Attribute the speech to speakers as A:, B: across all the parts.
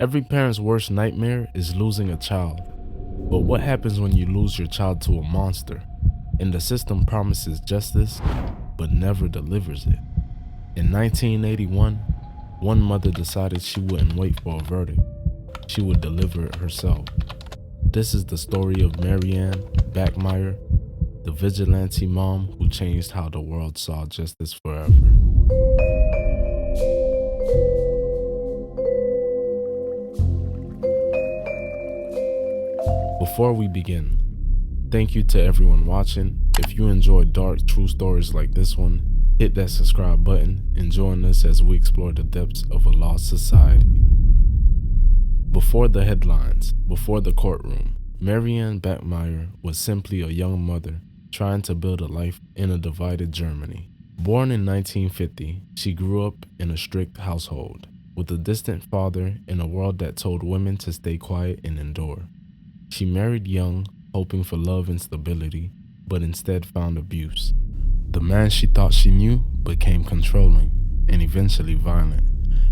A: Every parent's worst nightmare is losing a child. But what happens when you lose your child to a monster, and the system promises justice, but never delivers it? In 1981, one mother decided she wouldn't wait for a verdict. She would deliver it herself. This is the story of Marianne Bachmeier, the vigilante mom who changed how the world saw justice forever. Before we begin, thank you to everyone watching. If you enjoy dark, true stories like this one, hit that subscribe button and join us as we explore the depths of a lost society. Before the headlines, before the courtroom, Marianne Bachmeier was simply a young mother trying to build a life in a divided Germany. Born in 1950, she grew up in a strict household, with a distant father in a world that told women to stay quiet and endure. She married young, hoping for love and stability, but instead found abuse. The man she thought she knew became controlling and eventually violent.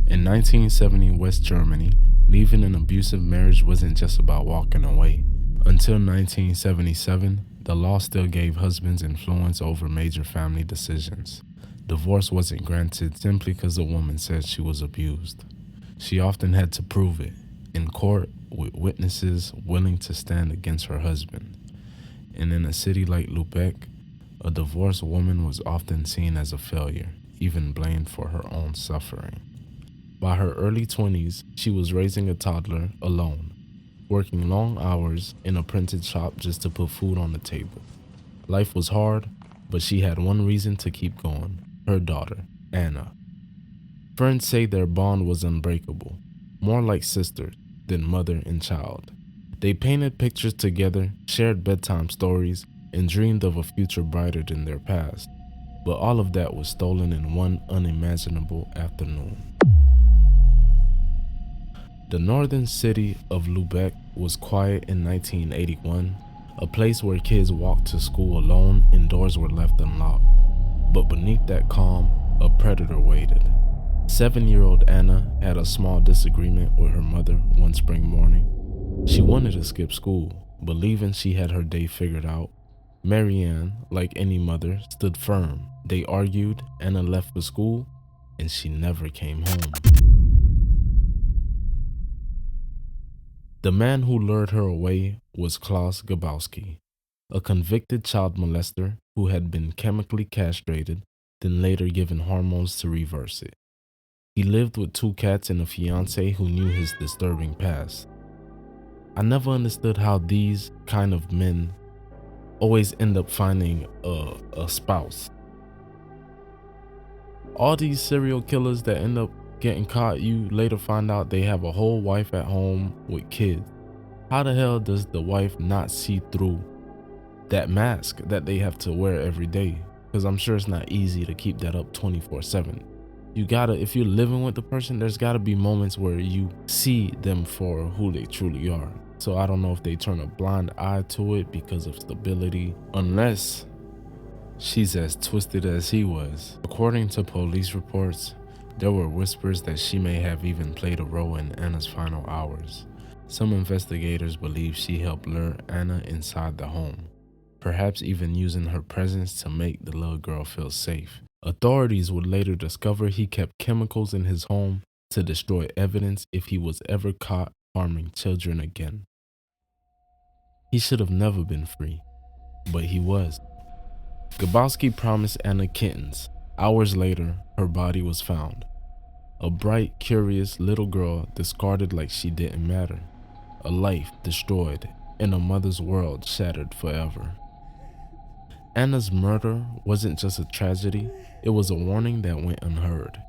A: In 1970 West Germany, leaving an abusive marriage wasn't just about walking away. Until 1977, the law still gave husbands influence over major family decisions. Divorce wasn't granted simply because the woman said she was abused. She often had to prove it, in court with witnesses willing to stand against her husband. And in a city like Lübeck, a divorced woman was often seen as a failure, even blamed for her own suffering. By her early 20s, she was raising a toddler alone, working long hours in a printed shop just to put food on the table. Life was hard, but she had one reason to keep going: her daughter, Anna. Friends say their bond was unbreakable, more like sisters than mother and child. They painted pictures together, shared bedtime stories, and dreamed of a future brighter than their past. But all of that was stolen in one unimaginable afternoon. The northern city of Lübeck was quiet in 1981, a place where kids walked to school alone and doors were left unlocked. But beneath that calm, a predator waited. 7-year-old Anna had a small disagreement with her mother one spring morning. She wanted to skip school, believing she had her day figured out. Marianne, like any mother, stood firm. They argued, Anna left for school, and she never came home. The man who lured her away was Klaus Grabowski, a convicted child molester who had been chemically castrated, then later given hormones to reverse it. He lived with 2 cats and a fiancée who knew his disturbing past. I never understood how these kind of men always end up finding a spouse. All these serial killers that end up getting caught, you later find out they have a whole wife at home with kids. How the hell does the wife not see through that mask that they have to wear every day? Because I'm sure it's not easy to keep that up 24/7. You gotta, if you're living with the person, there's gotta be moments where you see them for who they truly are. So I don't know if they turn a blind eye to it because of stability, unless she's as twisted as he was. According to police reports, there were whispers that she may have even played a role in Anna's final hours. Some investigators believe she helped lure Anna inside the home, perhaps even using her presence to make the little girl feel safe. Authorities would later discover he kept chemicals in his home to destroy evidence if he was ever caught harming children again. He should have never been free, but he was. Grabowski promised Anna kittens. Hours later, her body was found. A bright, curious little girl discarded like she didn't matter. A life destroyed and a mother's world shattered forever. Anna's murder wasn't just a tragedy, it was a warning that went unheard.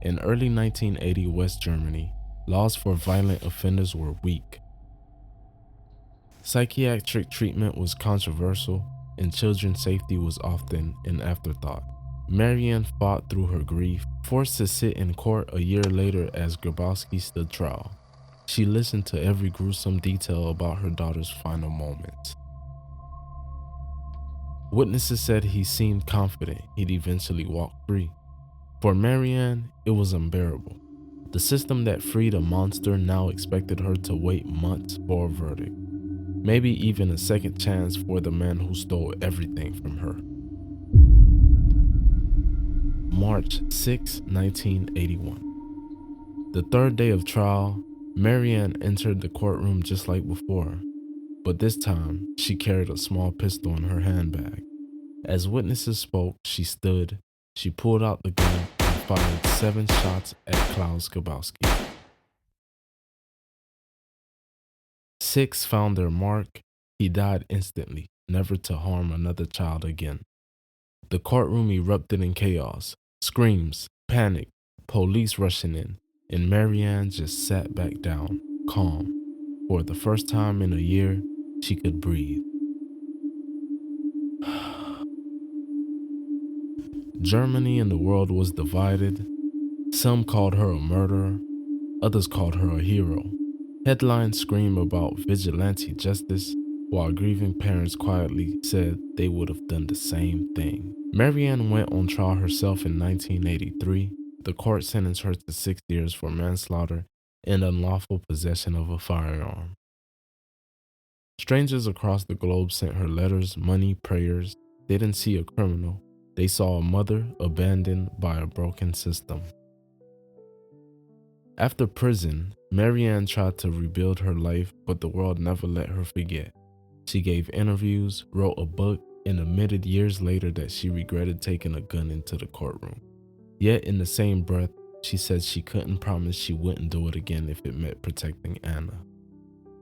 A: In early 1980 West Germany, laws for violent offenders were weak. Psychiatric treatment was controversial, and children's safety was often an afterthought. Marianne fought through her grief, forced to sit in court a year later as Grabowski stood trial. She listened to every gruesome detail about her daughter's final moments. Witnesses said he seemed confident he'd eventually walk free. For Marianne, it was unbearable. The system that freed a monster now expected her to wait months for a verdict, maybe even a second chance for the man who stole everything from her. March 6, 1981. The third day of trial, Marianne entered the courtroom just like before, but this time she carried a small pistol in her handbag. As witnesses spoke, she stood, she pulled out the gun and fired 7 shots at Klaus Grabowski. 6 found their mark. He died instantly, never to harm another child again. The courtroom erupted in chaos, screams, panic, police rushing in, and Marianne just sat back down, calm. For the first time in a year, she could breathe. Germany and the world was divided. Some called her a murderer, others called her a hero. Headlines scream about vigilante justice, while grieving parents quietly said they would have done the same thing. Marianne went on trial herself in 1983. The court sentenced her to 6 years for manslaughter and unlawful possession of a firearm. Strangers across the globe sent her letters, money, prayers. They didn't see a criminal. They saw a mother abandoned by a broken system. After prison, Marianne tried to rebuild her life, but the world never let her forget. She gave interviews, wrote a book, and admitted years later that she regretted taking a gun into the courtroom. Yet in the same breath, she said she couldn't promise she wouldn't do it again if it meant protecting Anna.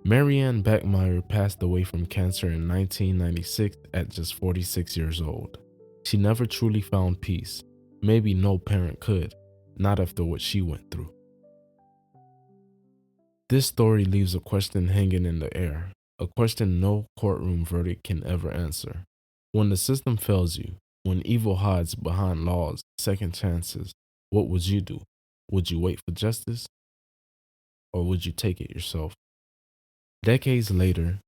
A: Marianne Bachmeier passed away from cancer in 1996 at just 46 years old. She never truly found peace. Maybe no parent could, not after what she went through. This story leaves a question hanging in the air, a question no courtroom verdict can ever answer. When the system fails you, when evil hides behind laws, second chances, what would you do? Would you wait for justice? Or would you take it yourself? Decades later,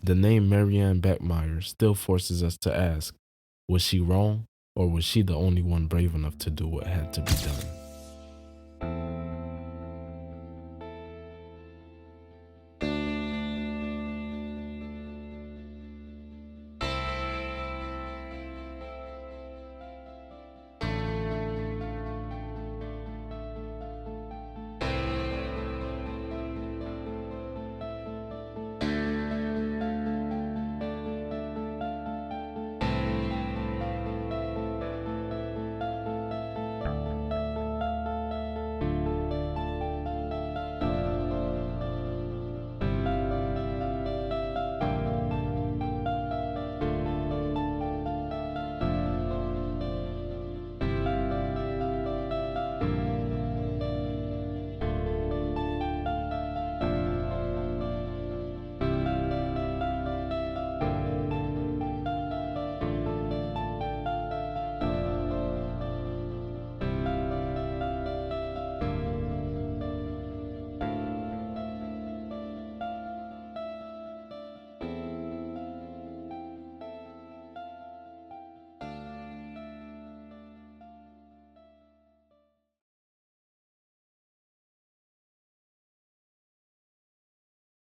A: the name Marianne Bachmeier still forces us to ask, was she wrong, or was she the only one brave enough to do what had to be done?